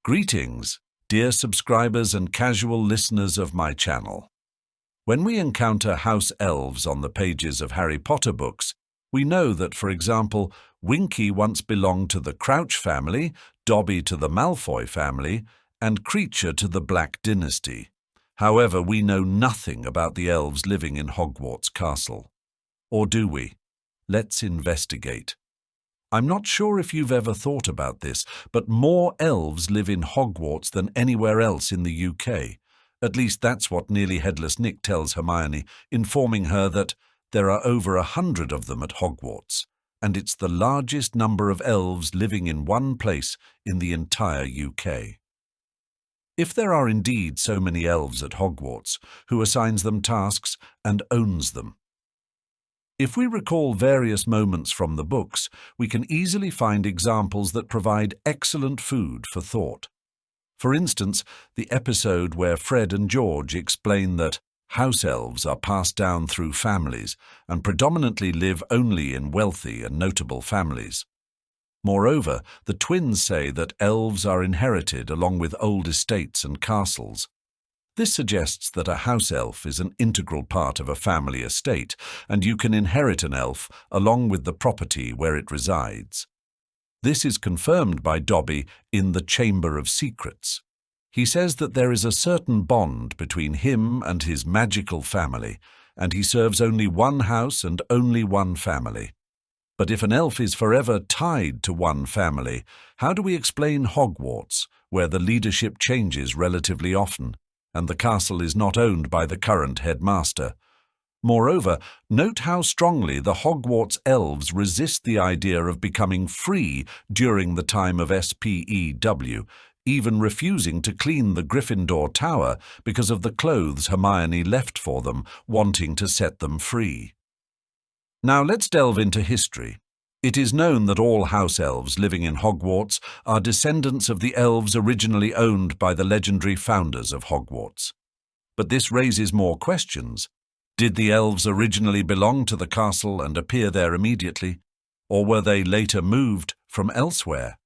Greetings, dear subscribers and casual listeners of my channel. When we encounter house elves on the pages of Harry Potter books, we know that, for example, Winky once belonged to the Crouch family, Dobby to the Malfoy family, and Kreacher to the Black Dynasty. However, we know nothing about the elves living in Hogwarts Castle. Or do we? Let's investigate. I'm not sure if you've ever thought about this, but more elves live in Hogwarts than anywhere else in the UK. At least that's what Nearly Headless Nick tells Hermione, informing her that there are over 100 of them at Hogwarts, and it's the largest number of elves living in one place in the entire UK. If there are indeed so many elves at Hogwarts, who assigns them tasks and owns them? If we recall various moments from the books, we can easily find examples that provide excellent food for thought. For instance, the episode where Fred and George explain that house elves are passed down through families and predominantly live only in wealthy and notable families. Moreover, the twins say that elves are inherited along with old estates and castles. This suggests that a house elf is an integral part of a family estate, and you can inherit an elf along with the property where it resides. This is confirmed by Dobby in the Chamber of Secrets. He says that there is a certain bond between him and his magical family, and he serves only one house and only one family. But if an elf is forever tied to one family, how do we explain Hogwarts, where the leadership changes relatively often, and the castle is not owned by the current headmaster? Moreover, note how strongly the Hogwarts elves resist the idea of becoming free during the time of S.P.E.W., even refusing to clean the Gryffindor Tower because of the clothes Hermione left for them, wanting to set them free. Now let's delve into history. It is known that all house elves living in Hogwarts are descendants of the elves originally owned by the legendary founders of Hogwarts. But this raises more questions. Did the elves originally belong to the castle and appear there immediately, or were they later moved from elsewhere?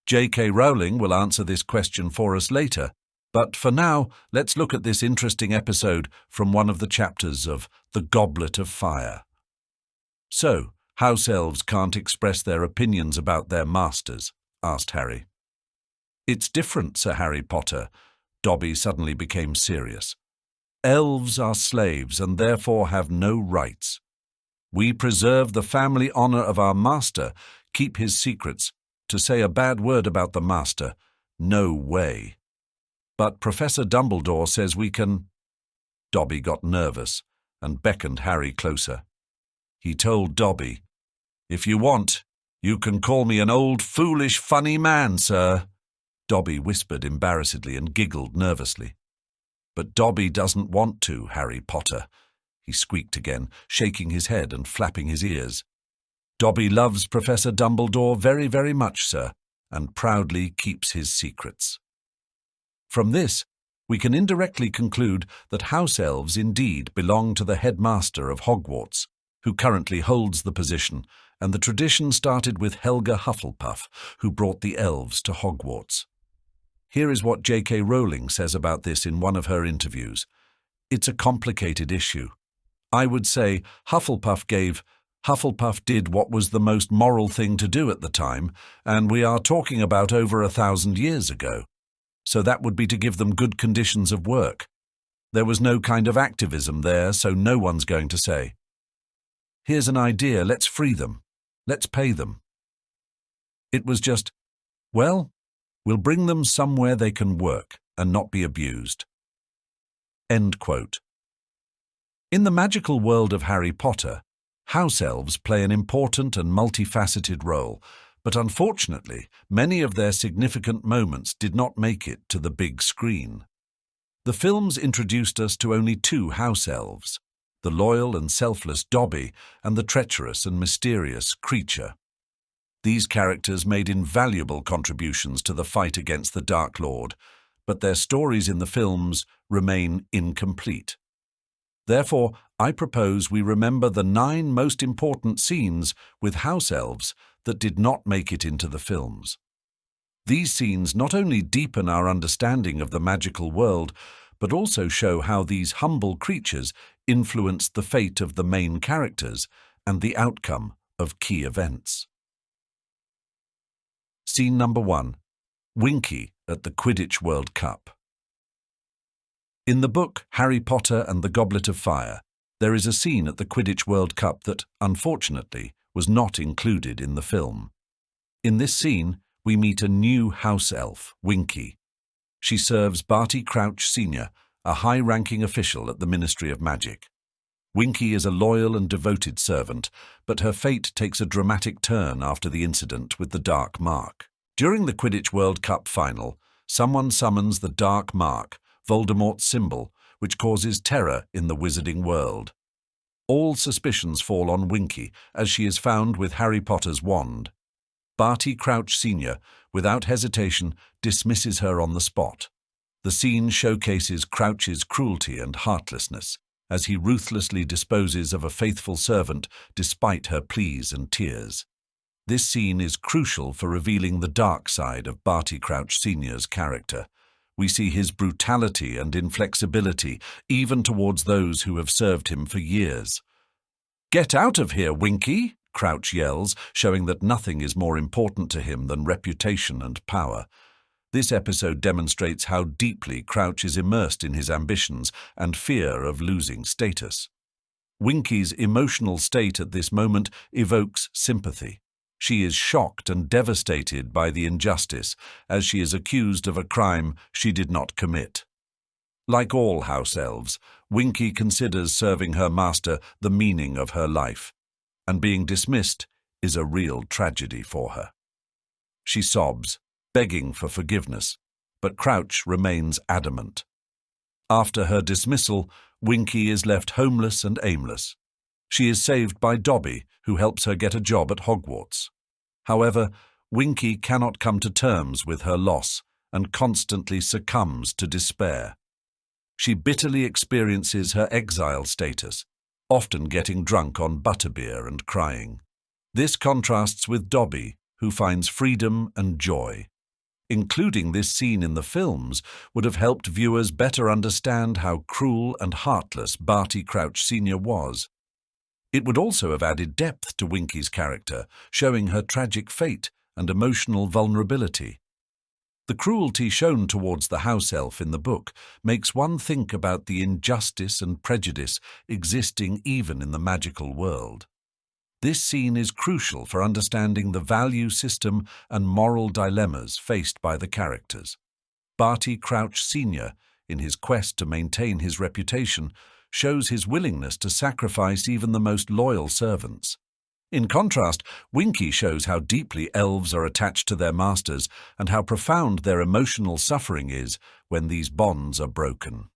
J.K. Rowling will answer this question for us later, but for now, let's look at this interesting episode from one of the chapters of The Goblet of Fire. So, house elves can't express their opinions about their masters? Asked Harry. It's different, Sir Harry Potter. Dobby suddenly became serious. Elves are slaves and therefore have no rights. We preserve the family honor of our master, keep his secrets. To say a bad word about the master, no way. But Professor Dumbledore says we can... Dobby got nervous and beckoned Harry closer. He told Dobby, "If you want, you can call me an old, foolish, funny man, sir." Dobby whispered embarrassedly and giggled nervously. "But Dobby doesn't want to, Harry Potter," he squeaked again, shaking his head and flapping his ears. "Dobby loves Professor Dumbledore very, very much, sir, and proudly keeps his secrets." From this, we can indirectly conclude that house elves indeed belong to the headmaster of Hogwarts, who currently holds the position, and the tradition started with Helga Hufflepuff, who brought the elves to Hogwarts. Here is what J.K. Rowling says about this in one of her interviews. It's a complicated issue. I would say Hufflepuff did what was the most moral thing to do at the time, and we are talking about over 1,000 years ago. So that would be to give them good conditions of work. There was no kind of activism there, so no one's going to say, "Here's an idea, let's free them. Let's pay them." It was just, well, we'll bring them somewhere they can work and not be abused. End quote. In the magical world of Harry Potter, house elves play an important and multifaceted role, but unfortunately, many of their significant moments did not make it to the big screen. The films introduced us to only two house elves, the loyal and selfless Dobby and the treacherous and mysterious Kreacher. These characters made invaluable contributions to the fight against the Dark Lord, but their stories in the films remain incomplete. Therefore, I propose we remember the 9 most important scenes with house elves that did not make it into the films. These scenes not only deepen our understanding of the magical world, but also show how these humble creatures influenced the fate of the main characters and the outcome of key events. Scene number 1. Winky at the Quidditch World Cup. In the book Harry Potter and the Goblet of Fire, there is a scene at the Quidditch World Cup that, unfortunately, was not included in the film. In this scene, we meet a new house elf, Winky. She serves Barty Crouch Sr., a high-ranking official at the Ministry of Magic. Winky is a loyal and devoted servant, but her fate takes a dramatic turn after the incident with the Dark Mark. During the Quidditch World Cup final, someone summons the Dark Mark, Voldemort's symbol, which causes terror in the wizarding world. All suspicions fall on Winky, as she is found with Harry Potter's wand. Barty Crouch Sr., without hesitation, dismisses her on the spot. The scene showcases Crouch's cruelty and heartlessness, as he ruthlessly disposes of a faithful servant despite her pleas and tears. This scene is crucial for revealing the dark side of Barty Crouch Sr.'s character. We see his brutality and inflexibility, even towards those who have served him for years. "Get out of here, Winky!" Crouch yells, showing that nothing is more important to him than reputation and power. This episode demonstrates how deeply Crouch is immersed in his ambitions and fear of losing status. Winky's emotional state at this moment evokes sympathy. She is shocked and devastated by the injustice, as she is accused of a crime she did not commit. Like all house elves, Winky considers serving her master the meaning of her life, and being dismissed is a real tragedy for her. She sobs, begging for forgiveness, but Crouch remains adamant. After her dismissal, Winky is left homeless and aimless. She is saved by Dobby, who helps her get a job at Hogwarts. However, Winky cannot come to terms with her loss and constantly succumbs to despair. She bitterly experiences her exile status, often getting drunk on butterbeer and crying. This contrasts with Dobby, who finds freedom and joy. Including this scene in the films would have helped viewers better understand how cruel and heartless Barty Crouch Sr. was. It would also have added depth to Winky's character, showing her tragic fate and emotional vulnerability. The cruelty shown towards the house elf in the book makes one think about the injustice and prejudice existing even in the magical world. This scene is crucial for understanding the value system and moral dilemmas faced by the characters. Barty Crouch Sr., in his quest to maintain his reputation, shows his willingness to sacrifice even the most loyal servants. In contrast, Winky shows how deeply elves are attached to their masters and how profound their emotional suffering is when these bonds are broken.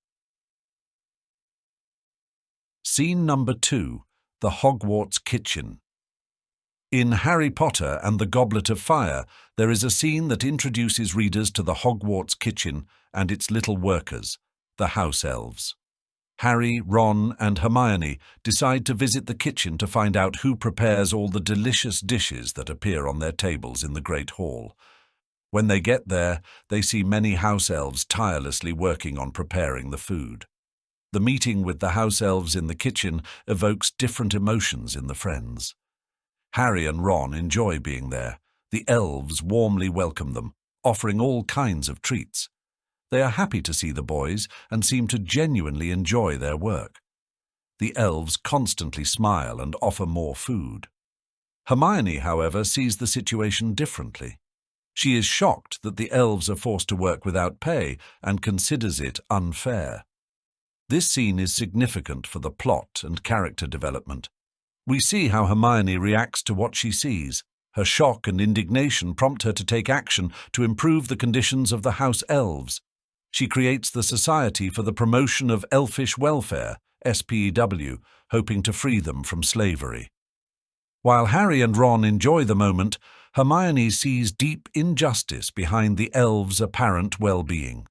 Scene number 2. The Hogwarts Kitchen. In Harry Potter and the Goblet of Fire, there is a scene that introduces readers to the Hogwarts kitchen and its little workers, the house elves. Harry, Ron, and Hermione decide to visit the kitchen to find out who prepares all the delicious dishes that appear on their tables in the Great Hall. When they get there, they see many house elves tirelessly working on preparing the food. The meeting with the house elves in the kitchen evokes different emotions in the friends. Harry and Ron enjoy being there. The elves warmly welcome them, offering all kinds of treats. They are happy to see the boys and seem to genuinely enjoy their work. The elves constantly smile and offer more food. Hermione, however, sees the situation differently. She is shocked that the elves are forced to work without pay and considers it unfair. This scene is significant for the plot and character development. We see how Hermione reacts to what she sees. Her shock and indignation prompt her to take action to improve the conditions of the house elves. She creates the Society for the Promotion of Elfish Welfare, S.P.E.W., hoping to free them from slavery. While Harry and Ron enjoy the moment, Hermione sees deep injustice behind the elves' apparent well-being.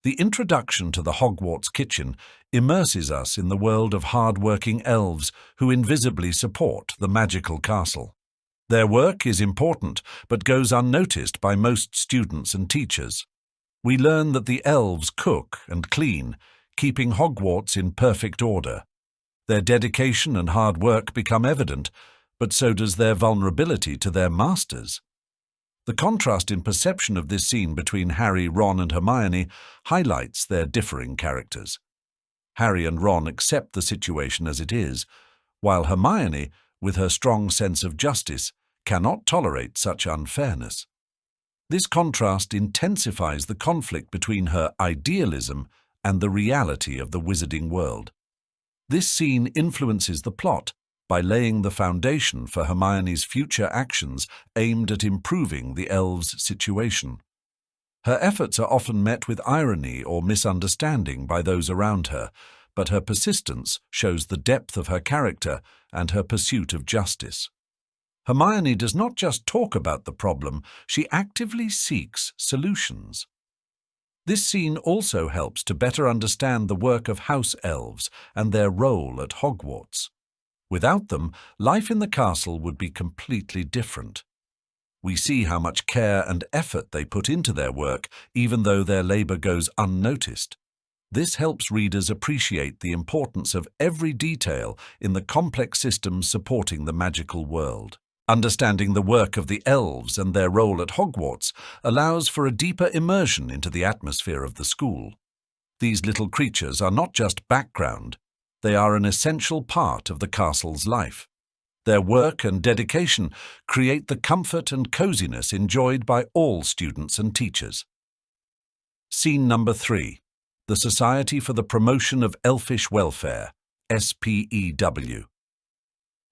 The introduction to the Hogwarts kitchen immerses us in the world of hard-working elves who invisibly support the magical castle. Their work is important, but goes unnoticed by most students and teachers. We learn that the elves cook and clean, keeping Hogwarts in perfect order. Their dedication and hard work become evident, but so does their vulnerability to their masters. The contrast in perception of this scene between Harry, Ron, and Hermione highlights their differing characters. Harry and Ron accept the situation as it is, while Hermione, with her strong sense of justice, cannot tolerate such unfairness. This contrast intensifies the conflict between her idealism and the reality of the wizarding world. This scene influences the plot by laying the foundation for Hermione's future actions aimed at improving the elves' situation. Her efforts are often met with irony or misunderstanding by those around her, but her persistence shows the depth of her character and her pursuit of justice. Hermione does not just talk about the problem, she actively seeks solutions. This scene also helps to better understand the work of house elves and their role at Hogwarts. Without them, life in the castle would be completely different. We see how much care and effort they put into their work, even though their labor goes unnoticed. This helps readers appreciate the importance of every detail in the complex systems supporting the magical world. Understanding the work of the elves and their role at Hogwarts allows for a deeper immersion into the atmosphere of the school. These little creatures are not just background, they are an essential part of the castle's life. Their work and dedication create the comfort and coziness enjoyed by all students and teachers. Scene number 3. The Society for the Promotion of Elfish Welfare, S.P.E.W.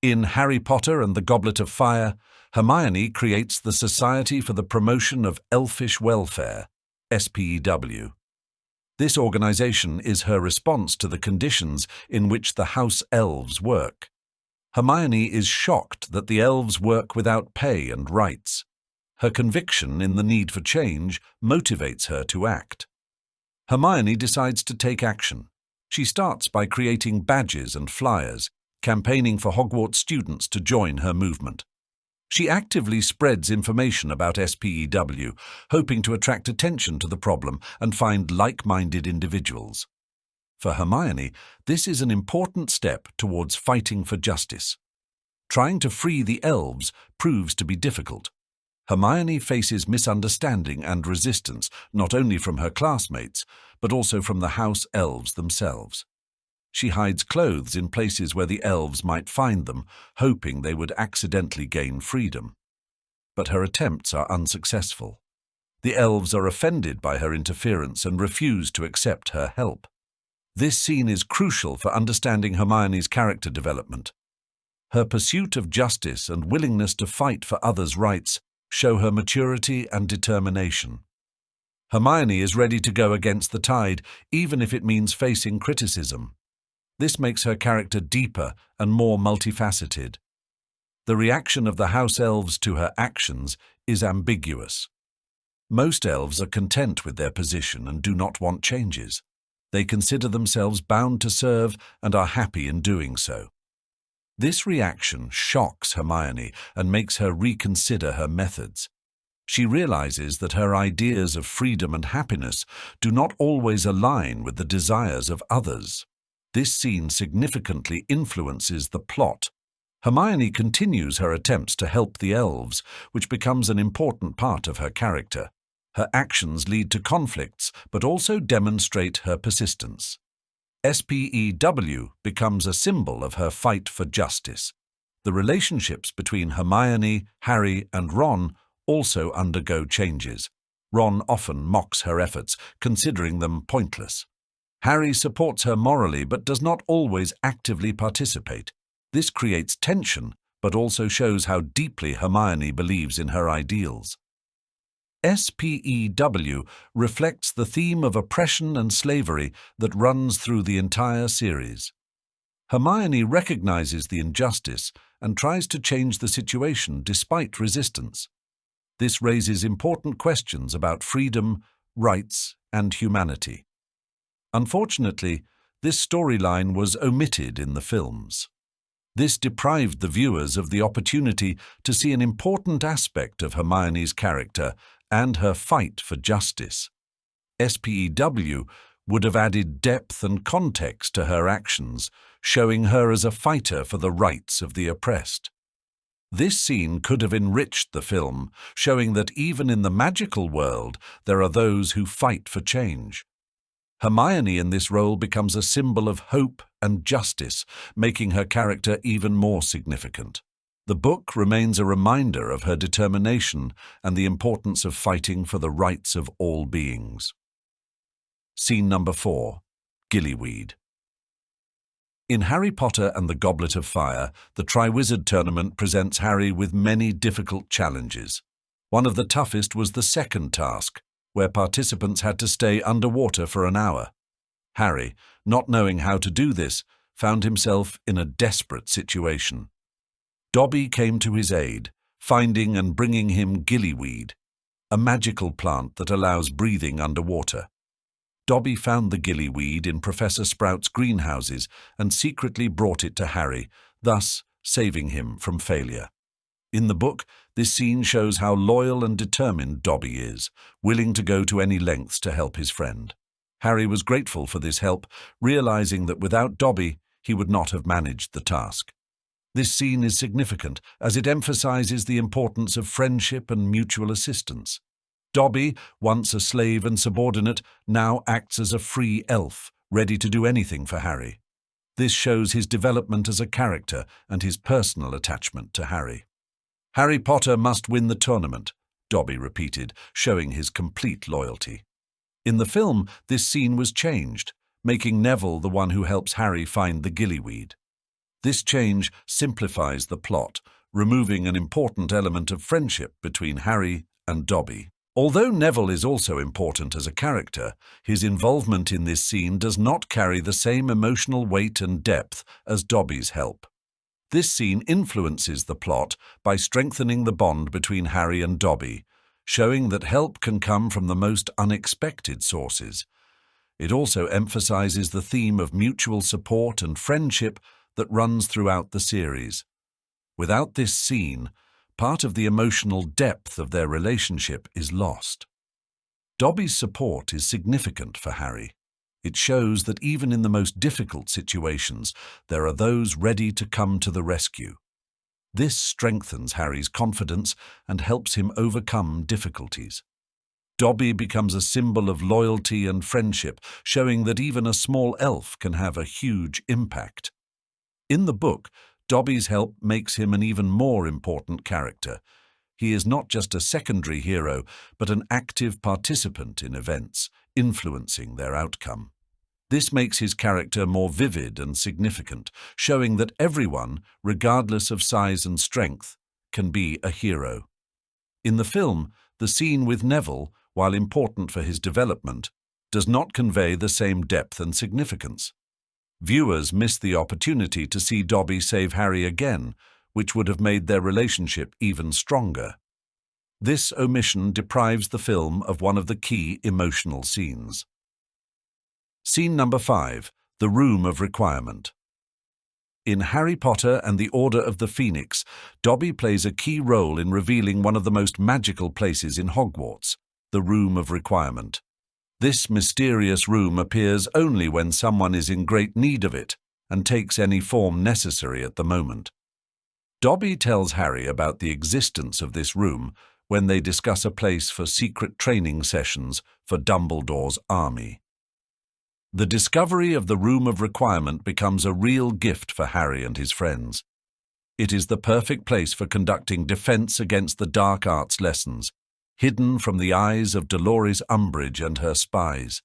In Harry Potter and the Goblet of Fire, Hermione creates the Society for the Promotion of Elfish Welfare, S.P.E.W. This organization is her response to the conditions in which the house elves work. Hermione is shocked that the elves work without pay and rights. Her conviction in the need for change motivates her to act. Hermione decides to take action. She starts by creating badges and flyers, campaigning for Hogwarts students to join her movement. She actively spreads information about S.P.E.W., hoping to attract attention to the problem and find like-minded individuals. For Hermione, this is an important step towards fighting for justice. Trying to free the elves proves to be difficult. Hermione faces misunderstanding and resistance not only from her classmates, but also from the house elves themselves. She hides clothes in places where the elves might find them, hoping they would accidentally gain freedom. But her attempts are unsuccessful. The elves are offended by her interference and refuse to accept her help. This scene is crucial for understanding Hermione's character development. Her pursuit of justice and willingness to fight for others' rights show her maturity and determination. Hermione is ready to go against the tide, even if it means facing criticism. This makes her character deeper and more multifaceted. The reaction of the house elves to her actions is ambiguous. Most elves are content with their position and do not want changes. They consider themselves bound to serve and are happy in doing so. This reaction shocks Hermione and makes her reconsider her methods. She realizes that her ideas of freedom and happiness do not always align with the desires of others. This scene significantly influences the plot. Hermione continues her attempts to help the elves, which becomes an important part of her character. Her actions lead to conflicts, but also demonstrate her persistence. S.P.E.W. becomes a symbol of her fight for justice. The relationships between Hermione, Harry, and Ron also undergo changes. Ron often mocks her efforts, considering them pointless. Harry supports her morally but does not always actively participate. This creates tension, but also shows how deeply Hermione believes in her ideals. S.P.E.W. reflects the theme of oppression and slavery that runs through the entire series. Hermione recognizes the injustice and tries to change the situation despite resistance. This raises important questions about freedom, rights, and humanity. Unfortunately, this storyline was omitted in the films. This deprived the viewers of the opportunity to see an important aspect of Hermione's character and her fight for justice. S.P.E.W. would have added depth and context to her actions, showing her as a fighter for the rights of the oppressed. This scene could have enriched the film, showing that even in the magical world there are those who fight for change. Hermione in this role becomes a symbol of hope and justice, making her character even more significant. The book remains a reminder of her determination and the importance of fighting for the rights of all beings. Scene number 4. Gillyweed. In Harry Potter and the Goblet of Fire, the Triwizard Tournament presents Harry with many difficult challenges. One of the toughest was the second task, where participants had to stay underwater for an hour. Harry, not knowing how to do this, found himself in a desperate situation. Dobby came to his aid, finding and bringing him Gillyweed, a magical plant that allows breathing underwater. Dobby found the gillyweed in Professor Sprout's greenhouses and secretly brought it to Harry, thus saving him from failure. In the book, this scene shows how loyal and determined Dobby is, willing to go to any lengths to help his friend. Harry was grateful for this help, realizing that without Dobby, he would not have managed the task. This scene is significant as it emphasizes the importance of friendship and mutual assistance. Dobby, once a slave and subordinate, now acts as a free elf, ready to do anything for Harry. This shows his development as a character and his personal attachment to Harry. "Harry Potter must win the tournament," Dobby repeated, showing his complete loyalty. In the film, this scene was changed, making Neville the one who helps Harry find the gillyweed. This change simplifies the plot, removing an important element of friendship between Harry and Dobby. Although Neville is also important as a character, his involvement in this scene does not carry the same emotional weight and depth as Dobby's help. This scene influences the plot by strengthening the bond between Harry and Dobby, showing that help can come from the most unexpected sources. It also emphasizes the theme of mutual support and friendship that runs throughout the series. Without this scene, part of the emotional depth of their relationship is lost. Dobby's support is significant for Harry. It shows that even in the most difficult situations, there are those ready to come to the rescue. This strengthens Harry's confidence and helps him overcome difficulties. Dobby becomes a symbol of loyalty and friendship, showing that even a small elf can have a huge impact. In the book, Dobby's help makes him an even more important character. He is not just a secondary hero, but an active participant in events, influencing their outcome. This makes his character more vivid and significant, showing that everyone, regardless of size and strength, can be a hero. In the film, the scene with Neville, while important for his development, does not convey the same depth and significance. Viewers miss the opportunity to see Dobby save Harry again, which would have made their relationship even stronger. This omission deprives the film of one of the key emotional scenes. Scene number 5. The Room of Requirement. In Harry Potter and the Order of the Phoenix, Dobby plays a key role in revealing one of the most magical places in Hogwarts, the Room of Requirement. This mysterious room appears only when someone is in great need of it and takes any form necessary at the moment. Dobby tells Harry about the existence of this room when they discuss a place for secret training sessions for Dumbledore's army. The discovery of the Room of Requirement becomes a real gift for Harry and his friends. It is the perfect place for conducting defense against the dark arts lessons, hidden from the eyes of Dolores Umbridge and her spies.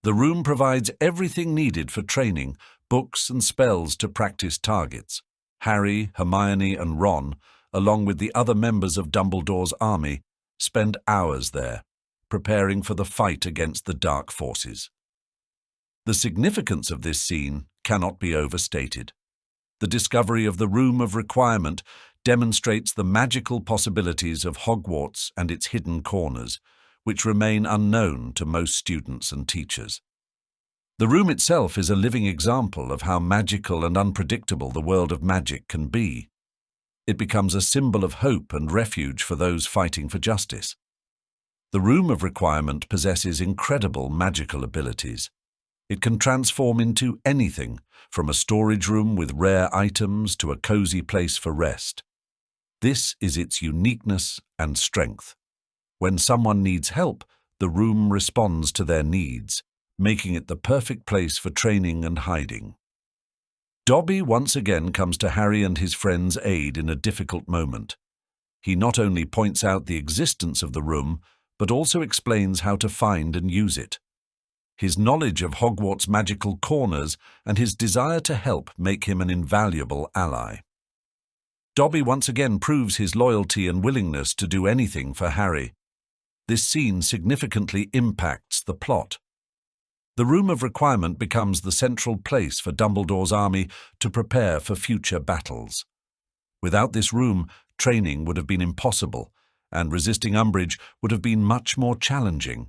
The room provides everything needed for training, books and spells to practice targets. Harry, Hermione and Ron, along with the other members of Dumbledore's army, spend hours there, preparing for the fight against the dark forces. The significance of this scene cannot be overstated. The discovery of the Room of Requirement demonstrates the magical possibilities of Hogwarts and its hidden corners, which remain unknown to most students and teachers. The room itself is a living example of how magical and unpredictable the world of magic can be. It becomes a symbol of hope and refuge for those fighting for justice. The Room of Requirement possesses incredible magical abilities. It can transform into anything, from a storage room with rare items to a cozy place for rest. This is its uniqueness and strength. When someone needs help, the room responds to their needs, making it the perfect place for training and hiding. Dobby once again comes to Harry and his friends' aid in a difficult moment. He not only points out the existence of the room, but also explains how to find and use it. His knowledge of Hogwarts' magical corners and his desire to help make him an invaluable ally. Dobby once again proves his loyalty and willingness to do anything for Harry. This scene significantly impacts the plot. The Room of Requirement becomes the central place for Dumbledore's army to prepare for future battles. Without this room, training would have been impossible, and resisting Umbridge would have been much more challenging.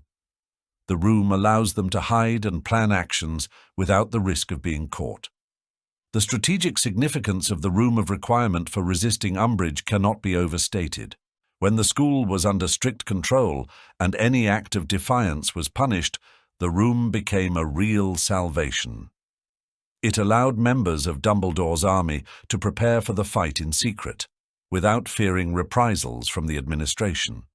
The room allows them to hide and plan actions without the risk of being caught. The strategic significance of the Room of Requirement for resisting Umbridge cannot be overstated. When the school was under strict control and any act of defiance was punished, the room became a real salvation. It allowed members of Dumbledore's army to prepare for the fight in secret, without fearing reprisals from the administration.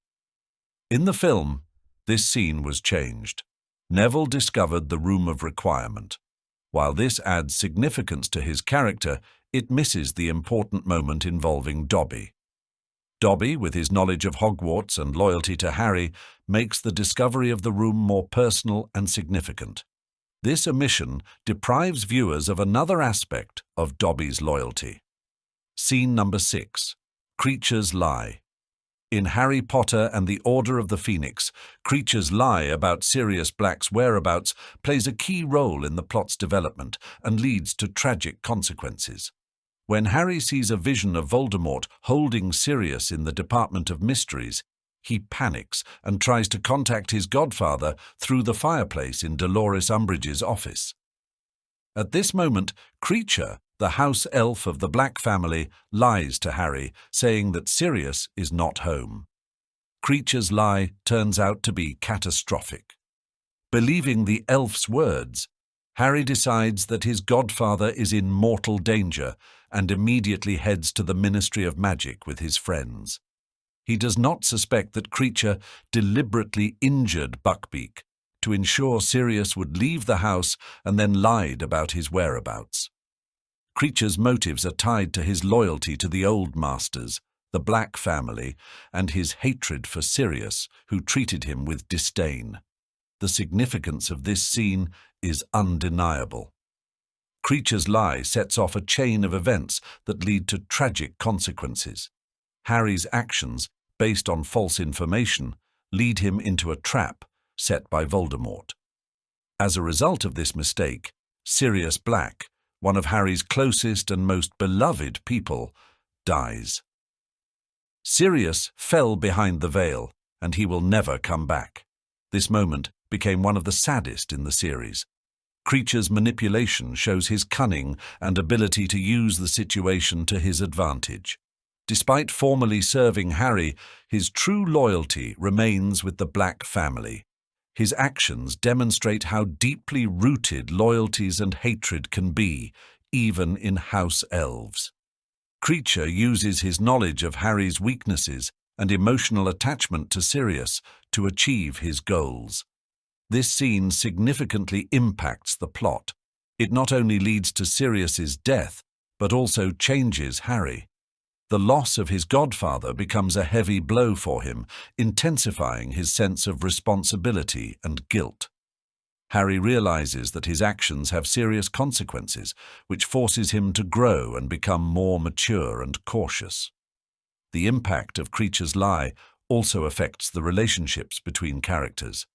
In the film, this scene was changed. Neville discovered the Room of Requirement. While this adds significance to his character, it misses the important moment involving Dobby. Dobby, with his knowledge of Hogwarts and loyalty to Harry, makes the discovery of the room more personal and significant. This omission deprives viewers of another aspect of Dobby's loyalty. Scene number 6. Kreacher's Lie. In Harry Potter and the Order of the Phoenix, Kreacher's lie about Sirius Black's whereabouts plays a key role in the plot's development and leads to tragic consequences. When Harry sees a vision of Voldemort holding Sirius in the Department of Mysteries, he panics and tries to contact his godfather through the fireplace in Dolores Umbridge's office. At this moment, Kreacher, the house elf of the Black family, lies to Harry, saying that Sirius is not home. Kreacher's lie turns out to be catastrophic. Believing the elf's words, Harry decides that his godfather is in mortal danger and immediately heads to the Ministry of Magic with his friends. He does not suspect that Kreacher deliberately injured Buckbeak to ensure Sirius would leave the house and then lied about his whereabouts. Kreacher's motives are tied to his loyalty to the Old Masters, the Black family, and his hatred for Sirius, who treated him with disdain. The significance of this scene is undeniable. Kreacher's lie sets off a chain of events that lead to tragic consequences. Harry's actions, based on false information, lead him into a trap set by Voldemort. As a result of this mistake, Sirius Black, one of Harry's closest and most beloved people, dies. Sirius fell behind the veil, and he will never come back. This moment became one of the saddest in the series. Kreacher's manipulation shows his cunning and ability to use the situation to his advantage. Despite formally serving Harry, his true loyalty remains with the Black family. His actions demonstrate how deeply rooted loyalties and hatred can be, even in House Elves. Kreacher uses his knowledge of Harry's weaknesses and emotional attachment to Sirius to achieve his goals. This scene significantly impacts the plot. It not only leads to Sirius's death, but also changes Harry. The loss of his godfather becomes a heavy blow for him, intensifying his sense of responsibility and guilt. Harry realizes that his actions have serious consequences, which forces him to grow and become more mature and cautious. The impact of Kreacher's lie also affects the relationships between characters.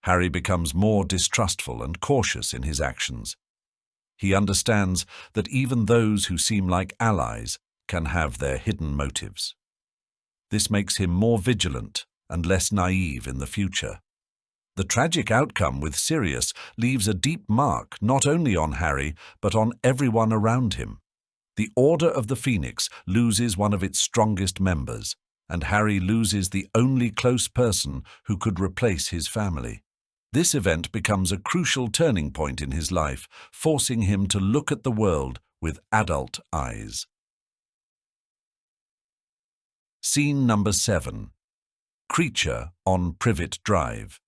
Harry becomes more distrustful and cautious in his actions. He understands that even those who seem like allies can have their hidden motives. This makes him more vigilant and less naive in the future. The tragic outcome with Sirius leaves a deep mark not only on Harry, but on everyone around him. The Order of the Phoenix loses one of its strongest members, and Harry loses the only close person who could replace his family. This event becomes a crucial turning point in his life, forcing him to look at the world with adult eyes. Scene number 7. Kreacher on Privet Drive.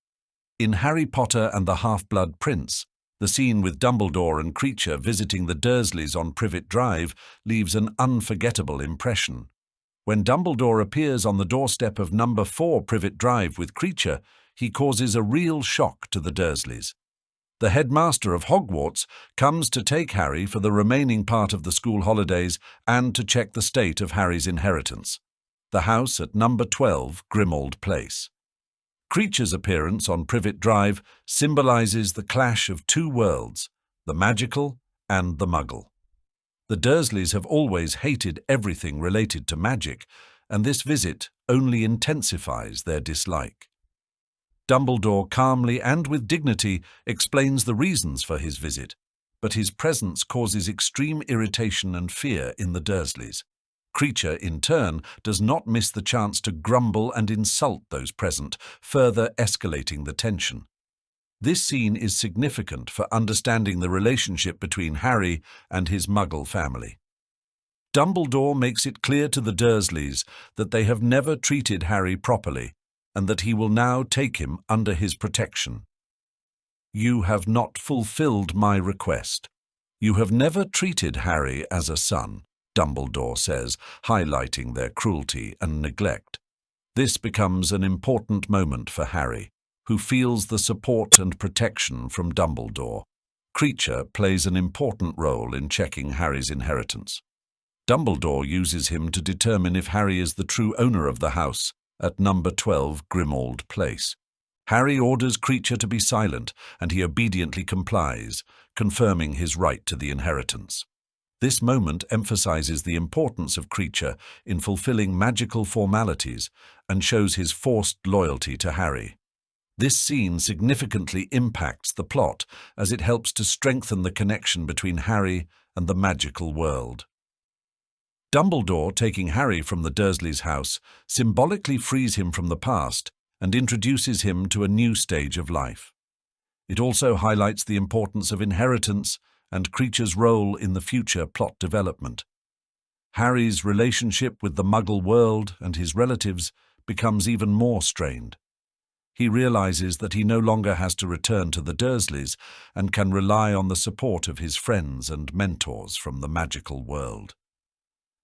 In Harry Potter and the Half-Blood Prince, the scene with Dumbledore and Kreacher visiting the Dursleys on Privet Drive leaves an unforgettable impression. When Dumbledore appears on the doorstep of number 4 Privet Drive with Kreacher, he causes a real shock to the Dursleys. The headmaster of Hogwarts comes to take Harry for the remaining part of the school holidays and to check the state of Harry's inheritance, the house at number 12 Grimmauld Place. Kreacher's appearance on Privet Drive symbolizes the clash of two worlds, the magical and the muggle. The Dursleys have always hated everything related to magic, and this visit only intensifies their dislike. Dumbledore calmly and with dignity explains the reasons for his visit, but his presence causes extreme irritation and fear in the Dursleys. Kreacher, in turn, does not miss the chance to grumble and insult those present, further escalating the tension. This scene is significant for understanding the relationship between Harry and his Muggle family. Dumbledore makes it clear to the Dursleys that they have never treated Harry properly, and that he will now take him under his protection. "You have not fulfilled my request. You have never treated Harry as a son," Dumbledore says, highlighting their cruelty and neglect. This becomes an important moment for Harry, who feels the support and protection from Dumbledore. Kreacher plays an important role in checking Harry's inheritance. Dumbledore uses him to determine if Harry is the true owner of the house at number 12 Grimmauld Place. Harry orders Kreacher to be silent, and he obediently complies, confirming his right to the inheritance. This moment emphasizes the importance of Kreacher in fulfilling magical formalities and shows his forced loyalty to Harry. This scene significantly impacts the plot as it helps to strengthen the connection between Harry and the magical world. Dumbledore taking Harry from the Dursleys' house symbolically frees him from the past and introduces him to a new stage of life. It also highlights the importance of inheritance and Kreacher's role in the future plot development. Harry's relationship with the Muggle world and his relatives becomes even more strained. He realizes that he no longer has to return to the Dursleys and can rely on the support of his friends and mentors from the magical world.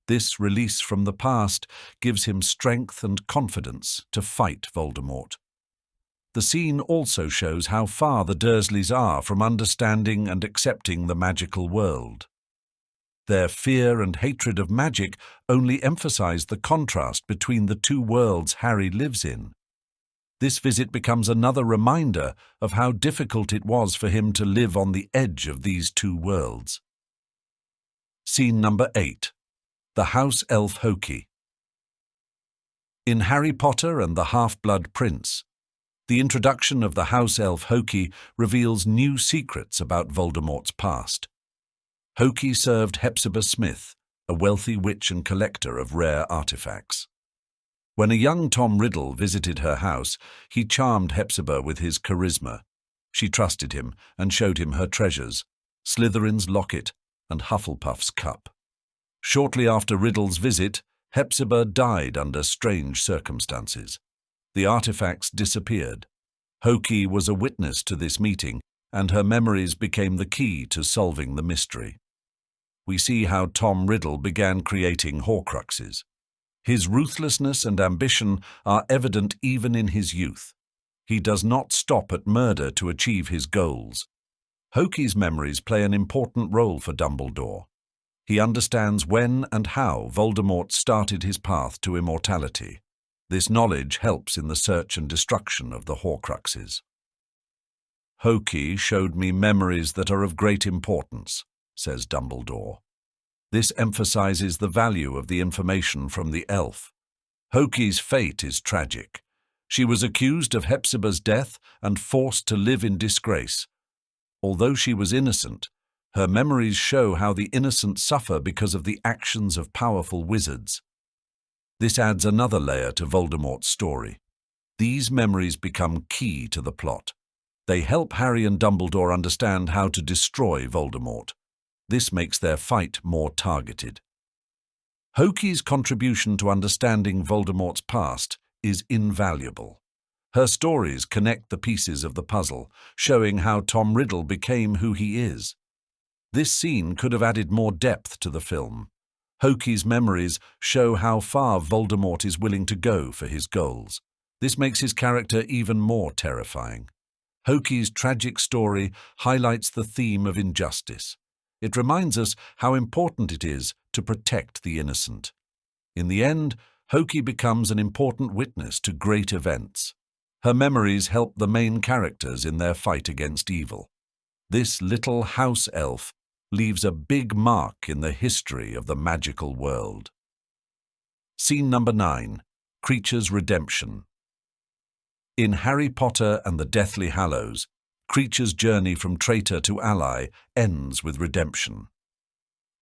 This release from the past gives him strength and confidence to fight Voldemort. The scene also shows how far the Dursleys are from understanding and accepting the magical world. Their fear and hatred of magic only emphasize the contrast between the two worlds Harry lives in. This visit becomes another reminder of how difficult it was for him to live on the edge of these two worlds. Scene number 8. The House Elf Hokey. In Harry Potter and the Half-Blood Prince, the introduction of the House Elf Hokey reveals new secrets about Voldemort's past. Hokey served Hepzibah Smith, a wealthy witch and collector of rare artifacts. When a young Tom Riddle visited her house, he charmed Hepzibah with his charisma. She trusted him and showed him her treasures, Slytherin's locket and Hufflepuff's cup. Shortly after Riddle's visit, Hepzibah died under strange circumstances. The artifacts disappeared. Hokey was a witness to this meeting, and her memories became the key to solving the mystery. We see how Tom Riddle began creating Horcruxes. His ruthlessness and ambition are evident even in his youth. He does not stop at murder to achieve his goals. Hokey's memories play an important role for Dumbledore. He understands when and how Voldemort started his path to immortality. This knowledge helps in the search and destruction of the Horcruxes. "Hokey showed me memories that are of great importance," says Dumbledore. This emphasizes the value of the information from the elf. Hokey's fate is tragic. She was accused of Hepzibah's death and forced to live in disgrace. Although she was innocent, her memories show how the innocent suffer because of the actions of powerful wizards. This adds another layer to Voldemort's story. These memories become key to the plot. They help Harry and Dumbledore understand how to destroy Voldemort. This makes their fight more targeted. Hokey's contribution to understanding Voldemort's past is invaluable. Her stories connect the pieces of the puzzle, showing how Tom Riddle became who he is. This scene could have added more depth to the film. Hokey's memories show how far Voldemort is willing to go for his goals. This makes his character even more terrifying. Hokey's tragic story highlights the theme of injustice. It reminds us how important it is to protect the innocent. In the end, Hokey becomes an important witness to great events. Her memories help the main characters in their fight against evil. This little house elf leaves a big mark in the history of the magical world. Scene number 9. Kreacher's Redemption. In Harry Potter and the Deathly Hallows, Kreacher's journey from traitor to ally ends with redemption.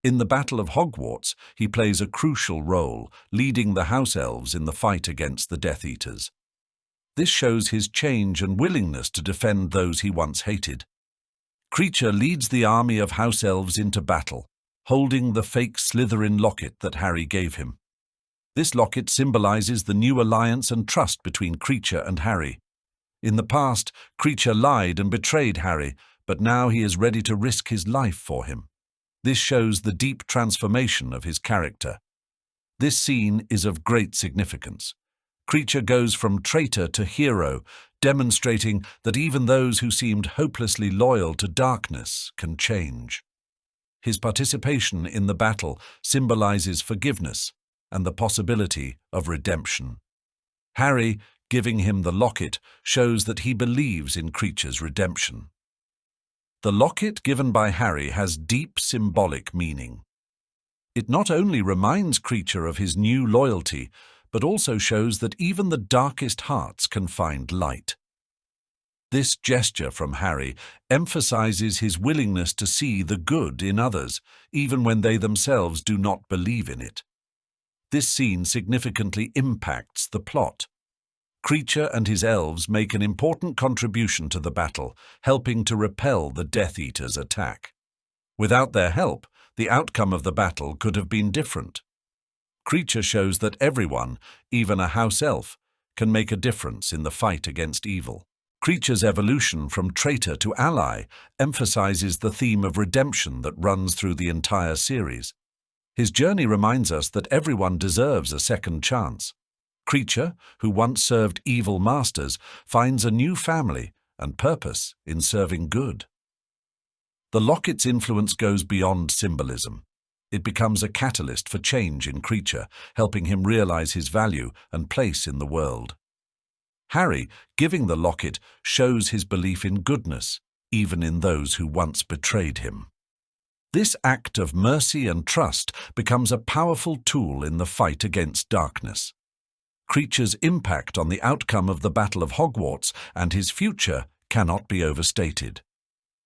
In the Battle of Hogwarts, he plays a crucial role, leading the House Elves in the fight against the Death Eaters. This shows his change and willingness to defend those he once hated. Kreacher leads the army of House Elves into battle, holding the fake Slytherin locket that Harry gave him. This locket symbolizes the new alliance and trust between Kreacher and Harry. In the past, Kreacher lied and betrayed Harry, but now he is ready to risk his life for him. This shows the deep transformation of his character. This scene is of great significance. Kreacher goes from traitor to hero, demonstrating that even those who seemed hopelessly loyal to darkness can change. His participation in the battle symbolizes forgiveness and the possibility of redemption. Harry, giving him the locket, shows that he believes in Kreacher's redemption. The locket given by Harry has deep symbolic meaning. It not only reminds Kreacher of his new loyalty, but also shows that even the darkest hearts can find light. This gesture from Harry emphasizes his willingness to see the good in others, even when they themselves do not believe in it. This scene significantly impacts the plot. Kreacher and his elves make an important contribution to the battle, helping to repel the Death Eaters' attack. Without their help, the outcome of the battle could have been different. Kreacher shows that everyone, even a house elf, can make a difference in the fight against evil. Kreacher's evolution from traitor to ally emphasizes the theme of redemption that runs through the entire series. His journey reminds us that everyone deserves a second chance. Kreacher, who once served evil masters, finds a new family and purpose in serving good. The locket's influence goes beyond symbolism. It becomes a catalyst for change in Kreacher, helping him realize his value and place in the world. Harry, giving the locket, shows his belief in goodness, even in those who once betrayed him. This act of mercy and trust becomes a powerful tool in the fight against darkness. Kreacher's impact on the outcome of the Battle of Hogwarts and his future cannot be overstated.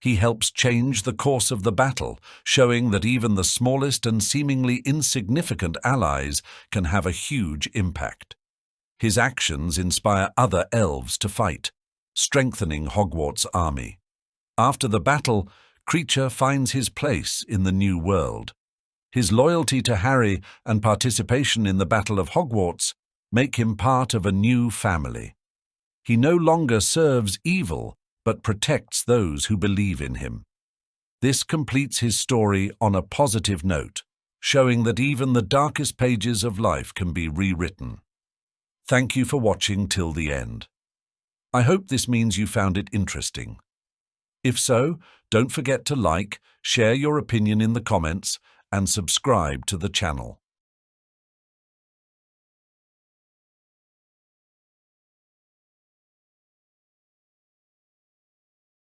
He helps change the course of the battle, showing that even the smallest and seemingly insignificant allies can have a huge impact. His actions inspire other elves to fight, strengthening Hogwarts' army. After the battle, Kreacher finds his place in the new world. His loyalty to Harry and participation in the Battle of Hogwarts make him part of a new family. He no longer serves evil, but protects those who believe in him. This completes his story on a positive note, showing that even the darkest pages of life can be rewritten. Thank you for watching till the end. I hope this means you found it interesting. If so, don't forget to like, share your opinion in the comments, and subscribe to the channel.